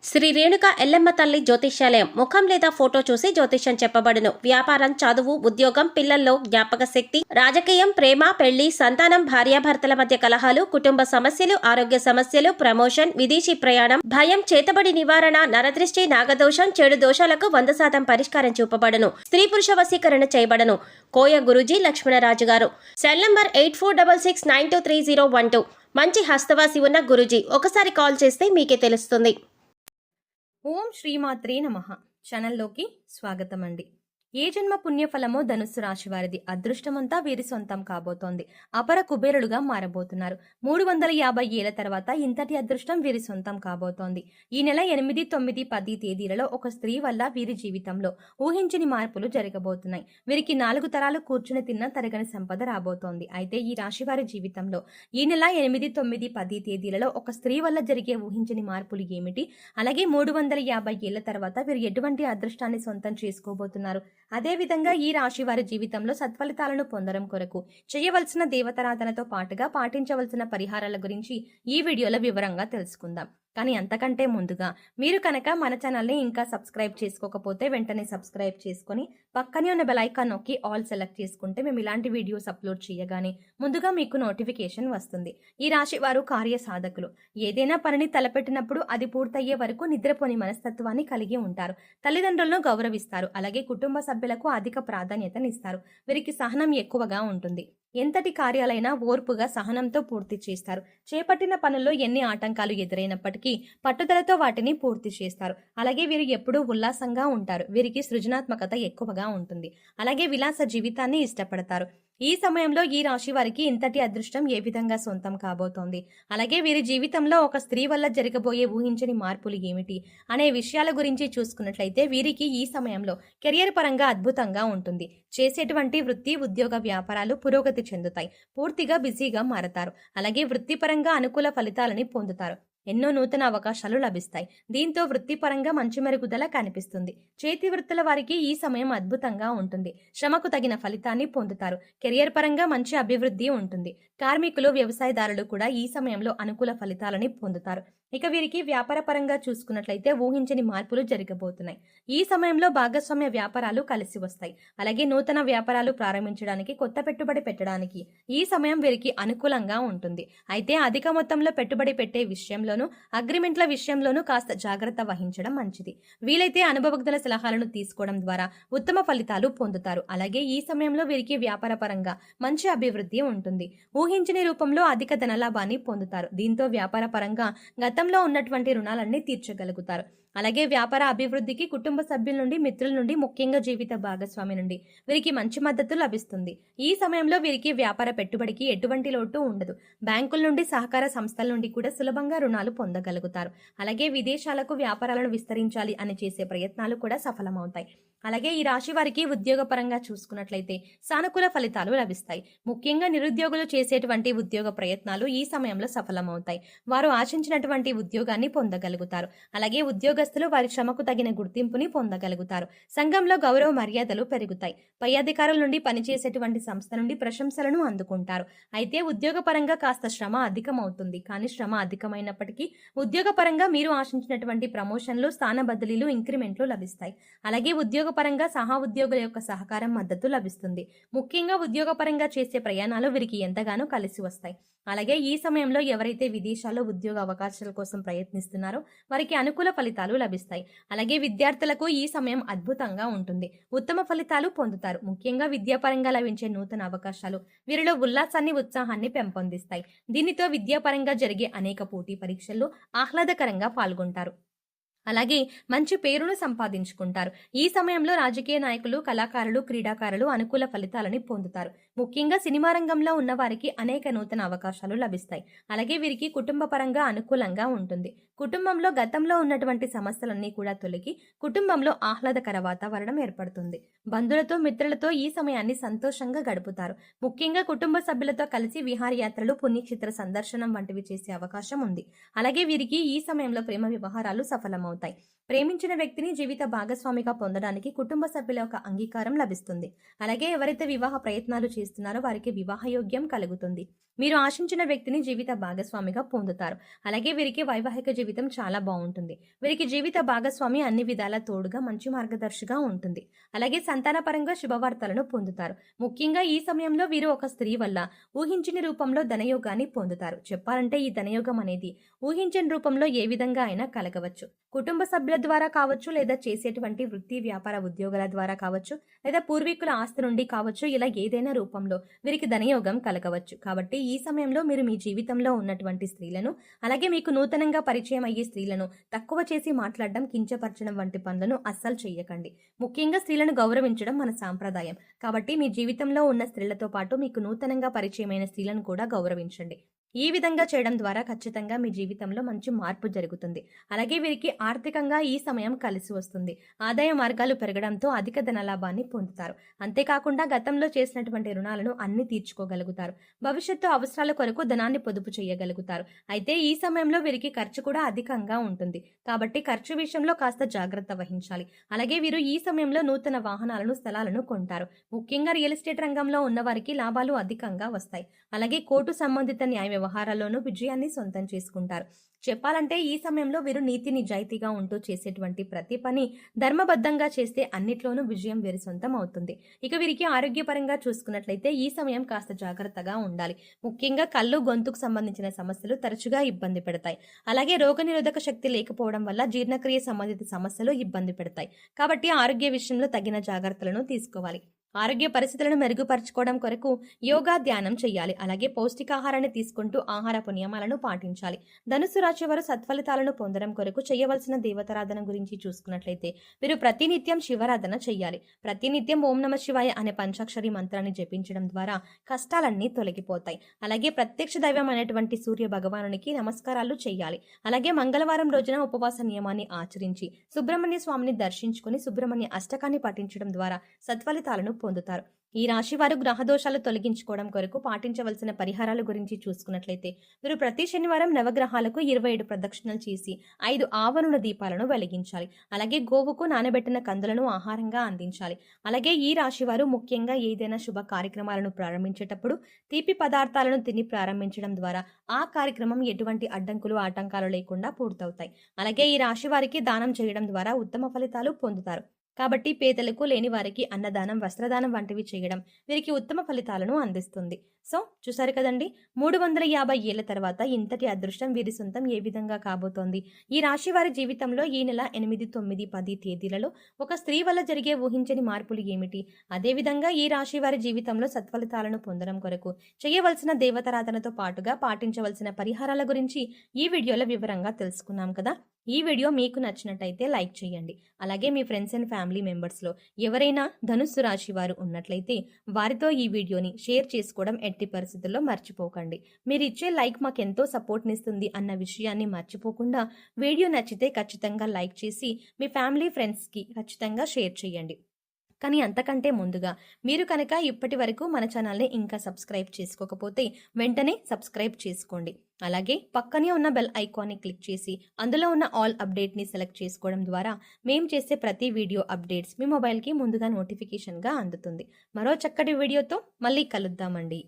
శ్రీ రేణుక ఎల్లమ్మ తల్లి జ్యోతిష్యాలయం ముఖం లేదా ఫోటో చూసి జ్యోతిష్యం చెప్పబడును. వ్యాపారం, చదువు, ఉద్యోగం, పిల్లల్లో జ్ఞాపక శక్తి, రాజకీయం, ప్రేమ, పెళ్లి, సంతానం, భార్యాభర్తల మధ్య కలహాలు, కుటుంబ సమస్యలు, ఆరోగ్య సమస్యలు, ప్రమోషన్, విదేశీ ప్రయాణం, భయం, చేతబడి నివారణ, నరదృష్టి, నాగదోషం, చెడు దోషాలకు 100% పరిష్కారం చూపబడును. స్త్రీ పురుష వశీకరణ చేయబడను. కోయ గురూజీ లక్ష్మణరాజు గారు. Cell number 8466923012. మంచి హస్తవాసి ఉన్న గురూజీ. ఒకసారి కాల్ చేస్తే మీకే తెలుస్తుంది. ఓం శ్రీమాత్రే నమః. ఛానల్లోకి స్వాగతం అండి. ఏ జన్మ పుణ్యఫలమో ధనుస్సు రాశి వారిది. అదృష్టమంతా వీరి సొంతం కాబోతోంది. అపర కుబేరులుగా మారబోతున్నారు. 350 ఏళ్ల తర్వాత ఇంతటి అదృష్టం వీరి సొంతం కాబోతోంది. ఈ నెల 8, 9, 10 తేదీలలో ఒక స్త్రీ వల్ల వీరి జీవితంలో ఊహించని మార్పులు జరగబోతున్నాయి. వీరికి 4 తరాలు కూర్చుని తిన్న తరగని సంపద రాబోతోంది. అయితే ఈ రాశి వారి జీవితంలో ఈ నెల 8, 9, 10 తేదీలలో ఒక స్త్రీ వల్ల జరిగే ఊహించని మార్పులు ఏమిటి? అలాగే 350 ఏళ్ల తర్వాత వీరు ఎటువంటి అదృష్టాన్ని సొంతం చేసుకోబోతున్నారు? అదేవిధంగా ఈ రాశి వారి జీవితంలో సత్ఫలితాలను పొందడం కొరకు చేయవలసిన దేవతారాధనతో పాటుగా పాటించవలసిన పరిహారాల గురించి ఈ వీడియోలో వివరంగా తెలుసుకుందాం. కానీ అంతకంటే ముందుగా మీరు కనుక మన ఛానల్ని ఇంకా సబ్స్క్రైబ్ చేసుకోకపోతే వెంటనే సబ్స్క్రైబ్ చేసుకొని పక్కనే ఉన్న బెల్ ఐకాన్ నొక్కి ఆల్ సెలెక్ట్ చేసుకుంటే మేము ఇలాంటి వీడియోస్ అప్లోడ్ చేయగానే ముందుగా మీకు నోటిఫికేషన్ వస్తుంది. ఈ రాశి వారు కార్య సాధకులు. ఏదైనా పనిని తలపెట్టినప్పుడు అది పూర్తయ్యే వరకు నిద్రపోని మనస్తత్వాన్ని కలిగి ఉంటారు. తల్లిదండ్రులను గౌరవిస్తారు. అలాగే కుటుంబ సభ్యులకు అధిక ప్రాధాన్యతనిస్తారు. వీరికి సహనం ఎక్కువగా ఉంటుంది. ఎంతటి కార్యాలైనా ఓర్పుగా సహనంతో పూర్తి చేస్తారు. చేపట్టిన పనుల్లో ఎన్ని ఆటంకాలు ఎదురైనప్పటికీ పట్టుదలతో వాటిని పూర్తి చేస్తారు. అలాగే వీరు ఎప్పుడూ ఉల్లాసంగా ఉంటారు. వీరికి సృజనాత్మకత ఎక్కువగా ఉంటుంది. అలాగే విలాస జీవితాన్ని ఇష్టపడతారు. ఈ సమయంలో ఈ రాశి వారికి ఇంతటి అదృష్టం ఏ విధంగా సొంతం కాబోతోంది? అలాగే వీరి జీవితంలో ఒక స్త్రీ వల్ల జరగబోయే ఊహించని మార్పులు ఏమిటి అనే విషయాల గురించి చూసుకున్నట్లయితే వీరికి ఈ సమయంలో కెరియర్ పరంగా అద్భుతంగా ఉంటుంది. చేసేటువంటి వృత్తి, ఉద్యోగ, వ్యాపారాలు పురోగతి చెందుతాయి. పూర్తిగా బిజీగా మారతారు. అలాగే వృత్తిపరంగా అనుకూల ఫలితాలని పొందుతారు. ఎన్నో నూతన అవకాశాలు లభిస్తాయి. దీంతో వృత్తిపరంగా మంచి మెరుగుదల కనిపిస్తుంది. చేతి వృత్తుల వారికి ఈ సమయం అద్భుతంగా ఉంటుంది. శ్రమకు తగిన ఫలితాన్ని పొందుతారు. కెరియర్ పరంగా మంచి అభివృద్ధి ఉంటుంది. కార్మికులు, వ్యవసాయదారులు కూడా ఈ సమయంలో అనుకూల ఫలితాలని పొందుతారు. ఇక వీరికి వ్యాపార పరంగా చూసుకున్నట్లయితే ఊహించని మార్పులు జరగబోతున్నాయి. ఈ సమయంలో భాగస్వామ్య వ్యాపారాలు కలిసి వస్తాయి. అలాగే నూతన వ్యాపారాలు ప్రారంభించడానికి, కొత్త పెట్టుబడి పెట్టడానికి ఈ సమయం వీరికి అనుకూలంగా ఉంటుంది. అయితే అధిక మొత్తంలో పెట్టుబడి పెట్టే విషయంలోనూ, అగ్రిమెంట్ల విషయంలోనూ కాస్త జాగ్రత్త వహించడం మంచిది. వీలైతే అనుభవజ్ఞుల సలహాలను తీసుకోవడం ద్వారా ఉత్తమ ఫలితాలు పొందుతారు. అలాగే ఈ సమయంలో వీరికి వ్యాపార పరంగా మంచి అభివృద్ధి ఉంటుంది. ఊహించని రూపంలో అధిక ధనలాభాన్ని పొందుతారు. దీంతో వ్యాపార పరంగా గతంలో ఉన్నటువంటి రుణాలన్నీ తీర్చగలుగుతారు. అలాగే వ్యాపార అభివృద్ధికి కుటుంబ సభ్యుల నుండి, మిత్రుల నుండి, ముఖ్యంగా జీవిత భాగస్వామి నుండి వీరికి మంచి మద్దతు లభిస్తుంది. ఈ సమయంలో వీరికి వ్యాపార పెట్టుబడికి ఎటువంటి లోటు ఉండదు. బ్యాంకుల నుండి, సహకార సంస్థల నుండి కూడా సులభంగా రుణాలు పొందగలుగుతారు. అలాగే విదేశాలకు వ్యాపారాలను విస్తరించాలి అని చేసే ప్రయత్నాలు కూడా సఫలమవుతాయి. అలాగే ఈ రాశి వారికి ఉద్యోగ పరంగా చూసుకున్నట్లయితే సానుకూల ఫలితాలు లభిస్తాయి. ముఖ్యంగా నిరుద్యోగులు చేసేటువంటి ఉద్యోగ ప్రయత్నాలు ఈ సమయంలో సఫలమవుతాయి. వారు ఆశించినటువంటి ఉద్యోగాన్ని పొందగలుగుతారు. అలాగే ఉద్యోగస్తులు వారి శ్రమకు తగిన గుర్తింపుని పొందగలుగుతారు. సంఘంలో గౌరవ మర్యాదలు పెరుగుతాయి. పై అధికారుల నుండి పనిచేసేటువంటి సంస్థ నుండి ప్రశంసలను అందుకుంటారు. అయితే ఉద్యోగ పరంగా కాస్త శ్రమ అధికమవుతుంది. కానీ శ్రమ అధికమైనప్పటికీ ఉద్యోగ పరంగా మీరు ఆశించినటువంటి ప్రమోషన్లు, స్థాన బదిలీలు, ఇంక్రిమెంట్లు లభిస్తాయి. అలాగే ఉద్యోగపరంగా సహా ఉద్యోగుల యొక్క సహకారం, మద్దతు లభిస్తుంది. ముఖ్యంగా ఉద్యోగపరంగా చేసే ప్రయాణాలు వీరికి ఎంతగానో కలిసి వస్తాయి. అలాగే ఈ సమయంలో ఎవరైతే విదేశాల్లో ఉద్యోగ అవకాశాల కోసం ప్రయత్నిస్తున్నారో వారికి అనుకూల ఫలితాలు లభిస్తాయి. అలాగే విద్యార్థులకు ఈ సమయం అద్భుతంగా ఉంటుంది. ఉత్తమ ఫలితాలు పొందుతారు. ముఖ్యంగా విద్యాపరంగా లభించే నూతన అవకాశాలు వీరిలో ఉల్లాసాన్ని, ఉత్సాహాన్ని పెంపొందిస్తాయి. దీనితో విద్యాపరంగా జరిగే అనేక పోటీ పరీక్షల్లో ఆహ్లాదకరంగా పాల్గొంటారు. అలాగే మంచి పేరును సంపాదించుకుంటారు. ఈ సమయంలో రాజకీయ నాయకులు, కళాకారులు, క్రీడాకారులు అనుకూల ఫలితాలని పొందుతారు. ముఖ్యంగా సినిమా రంగంలో ఉన్న వారికి అనేక నూతన అవకాశాలు లభిస్తాయి. అలాగే వీరికి కుటుంబ పరంగా అనుకూలంగా ఉంటుంది. కుటుంబంలో గతంలో ఉన్నటువంటి సమస్యలన్నీ కూడా తొలగి కుటుంబంలో ఆహ్లాదకర వాతావరణం ఏర్పడుతుంది. బంధువులతో, మిత్రులతో ఈ సమయాన్ని సంతోషంగా గడుపుతారు. ముఖ్యంగా కుటుంబ సభ్యులతో కలిసి విహారయాత్రలు, పుణ్యక్షేత్ర సందర్శనం వంటివి చేసే అవకాశం ఉంది. అలాగే వీరికి ఈ సమయంలో ప్రేమ వ్యవహారాలు సఫలమవుతాయి. ప్రేమించిన వ్యక్తిని జీవిత భాగస్వామిగా పొందడానికి కుటుంబ సభ్యుల యొక్క అంగీకారం లభిస్తుంది. అలాగే ఎవరైతే వివాహ ప్రయత్నాలు చేస్తున్నారో వారికి వివాహయోగ్యం కలుగుతుంది. మీరు ఆశించిన వ్యక్తిని జీవిత భాగస్వామిగా పొందుతారు. అలాగే వీరికి వైవాహిక జీవితం జీవితం చాలా బాగుంటుంది. వీరికి జీవిత భాగస్వామి అన్ని విధాల తోడుగా మంచి మార్గదర్శిగా ఉంటుంది. అలాగే సంతానపరంగా శుభవార్తలను పొందుతారు. ముఖ్యంగా ఈ సమయంలో వీరు ఒక స్త్రీ వల్ల ఊహించని రూపంలో ధనయోగాన్ని పొందుతారు. చెప్పాలంటే ఈ ధనయోగం అనేది ఊహించని రూపంలో ఏ విధంగా అయినా కలగవచ్చు. కుటుంబ సభ్యుల ద్వారా కావచ్చు, లేదా చేసేటువంటి వృత్తి వ్యాపార ఉద్యోగాల ద్వారా కావచ్చు, లేదా పూర్వీకుల ఆస్తి నుండి కావచ్చు, ఇలా ఏదైనా రూపంలో వీరికి ధనయోగం కలగవచ్చు. కాబట్టి ఈ సమయంలో మీరు మీ జీవితంలో ఉన్నటువంటి స్త్రీలను, అలాగే మీకు నూతనంగా పరిచయం అయ్యే స్త్రీలను తక్కువ చేసి మాట్లాడడం, కించపరచడం వంటి పనులను అస్సలు చేయకండి. ముఖ్యంగా స్త్రీలను గౌరవించడం మన సాంప్రదాయం. కాబట్టి మీ జీవితంలో ఉన్న స్త్రీలతో పాటు మీకు నూతనంగా పరిచయమైన స్త్రీలను కూడా గౌరవించండి. ఈ విధంగా చేయడం ద్వారా ఖచ్చితంగా మీ జీవితంలో మంచి మార్పు జరుగుతుంది. అలాగే వీరికి ఆర్థికంగా ఈ సమయం కలిసి వస్తుంది. ఆదాయ మార్గాలు పెరగడంతో అధిక ధనలాభాన్ని పొందుతారు. అంతేకాకుండా గతంలో చేసినటువంటి రుణాలను అన్ని తీర్చుకోగలుగుతారు. భవిష్యత్తు అవసరాల కొరకు ధనాన్ని పొదుపు చేయగలుగుతారు. అయితే ఈ సమయంలో వీరికి ఖర్చు కూడా అధికంగా ఉంటుంది. కాబట్టి ఖర్చు విషయంలో కాస్త జాగ్రత్త వహించాలి. అలాగే వీరు ఈ సమయంలో నూతన వాహనాలను, స్థలాలను కొంటారు. ముఖ్యంగా రియల్ ఎస్టేట్ రంగంలో ఉన్న వారికి లాభాలు అధికంగా వస్తాయి. అలాగే కోర్టు సంబంధిత న్యాయ వ్యవహారాల్లోనూ విజయాన్ని సొంతం చేసుకుంటారు. చెప్పాలంటే ఈ సమయంలో వీరు నీతి నిజాయితీగా ఉంటూ చేసేటువంటి ప్రతి పని ధర్మబద్ధంగా చేస్తే అన్నిట్లోనూ విజయం వీరి సొంతం అవుతుంది. ఇక వీరికి ఆరోగ్యపరంగా చూసుకున్నట్లయితే ఈ సమయం కాస్త జాగ్రత్తగా ఉండాలి. ముఖ్యంగా కళ్ళు, గొంతుకు సంబంధించిన సమస్యలు తరచుగా ఇబ్బంది పెడతాయి. అలాగే రోగనిరోధక శక్తి లేకపోవడం వల్ల జీర్ణక్రియ సంబంధిత సమస్యలు ఇబ్బంది పెడతాయి. కాబట్టి ఆరోగ్య విషయంలో తగిన జాగ్రత్తలను తీసుకోవాలి. ఆరోగ్య పరిస్థితులను మెరుగుపరచుకోవడం కొరకు యోగా, ధ్యానం చేయాలి. అలాగే పౌష్టికాహారాన్ని తీసుకుంటూ ఆహారపు నియమాలను పాటించాలి. ధనుసు రాశి వారు సత్ఫలితాలను పొందడం కొరకు చేయవలసిన దేవతారాధన గురించి చూసుకున్నట్లయితే వీరు ప్రతినిత్యం శివారాధన చేయాలి. ప్రతినిత్యం ఓం నమ శివాయ అనే పంచాక్షరి మంత్రాన్ని జపించడం ద్వారా కష్టాలన్నీ తొలగిపోతాయి. అలాగే ప్రత్యక్ష దైవం అనేటువంటి సూర్య భగవానునికి నమస్కారాలు చేయాలి. అలాగే మంగళవారం రోజున ఉపవాస నియమాన్ని ఆచరించి సుబ్రహ్మణ్య స్వామిని దర్శించుకుని సుబ్రహ్మణ్య అష్టకాన్ని పఠించడం ద్వారా సత్ఫలితాలను పొందుతారు. ఈ రాశి వారు గ్రహదోషాలు తొలగించుకోవడం కొరకు పాటించవలసిన పరిహారాల గురించి చూసుకున్నట్లయితే వీరు ప్రతి శనివారం నవగ్రహాలకు 27 ప్రదక్షిణలు చేసి 5 ఆవరణ దీపాలను వెలిగించాలి. అలాగే గోవుకు నానబెట్టిన కందులను ఆహారంగా అందించాలి. అలాగే ఈ రాశి వారు ముఖ్యంగా ఏదైనా శుభ కార్యక్రమాలను ప్రారంభించేటప్పుడు తీపి పదార్థాలను తిని ప్రారంభించడం ద్వారా ఆ కార్యక్రమం ఎటువంటి అడ్డంకులు, ఆటంకాలు లేకుండా పూర్తవుతాయి. అలాగే ఈ రాశి వారికి దానం చేయడం ద్వారా ఉత్తమ ఫలితాలు పొందుతారు. కాబట్టి పేదలకు, లేని వారికి అన్నదానం, వస్త్రదానం వంటివి చేయడం వీరికి ఉత్తమ ఫలితాలను అందిస్తుంది. సో చూసారు కదండి, 350 ఏళ్ల తర్వాత ఇంతటి అదృష్టం వీరి సొంతం ఏ విధంగా కాబోతోంది. ఈ రాశి వారి జీవితంలో ఈ నెల 8, 9, 10 తేదీలలో ఒక స్త్రీ వల్ల జరిగే ఊహించని మార్పులు ఏమిటి, అదేవిధంగా ఈ రాశి వారి జీవితంలో సత్ఫలితాలను పొందడం కొరకు చేయవలసిన దేవతారాధనతో పాటుగా పాటించవలసిన పరిహారాల గురించి ఈ వీడియోలో వివరంగా తెలుసుకున్నాం కదా. ఈ వీడియో మీకు నచ్చినట్టయితే లైక్ చేయండి. అలాగే మీ ఫ్రెండ్స్ అండ్ ఫ్యామిలీ మెంబర్స్లో ఎవరైనా ధనుస్సు రాశి వారు ఉన్నట్లయితే వారితో ఈ వీడియోని షేర్ చేసుకోవడం ఎట్టి పరిస్థితుల్లో మర్చిపోకండి. మీరు ఇచ్చే లైక్ మాకెంతో సపోర్ట్నిస్తుంది అన్న విషయాన్ని మర్చిపోకుండా వీడియో నచ్చితే ఖచ్చితంగా లైక్ చేసి మీ ఫ్యామిలీ ఫ్రెండ్స్కి ఖచ్చితంగా షేర్ చేయండి. కానీ అంతకంటే ముందుగా మీరు కనుక ఇప్పటి వరకు మన ఛానల్ని ఇంకా సబ్స్క్రైబ్ చేసుకోకపోతే వెంటనే సబ్స్క్రైబ్ చేసుకోండి. అలాగే పక్కనే ఉన్న బెల్ ఐకాన్ని క్లిక్ చేసి అందులో ఉన్న ఆల్ అప్డేట్ని సెలెక్ట్ చేసుకోవడం ద్వారా మేము చేసే ప్రతి వీడియో అప్డేట్స్ మీ మొబైల్కి ముందుగా నోటిఫికేషన్గా అందుతుంది. మరో చక్కటి వీడియోతో మళ్ళీ కలుద్దామండి.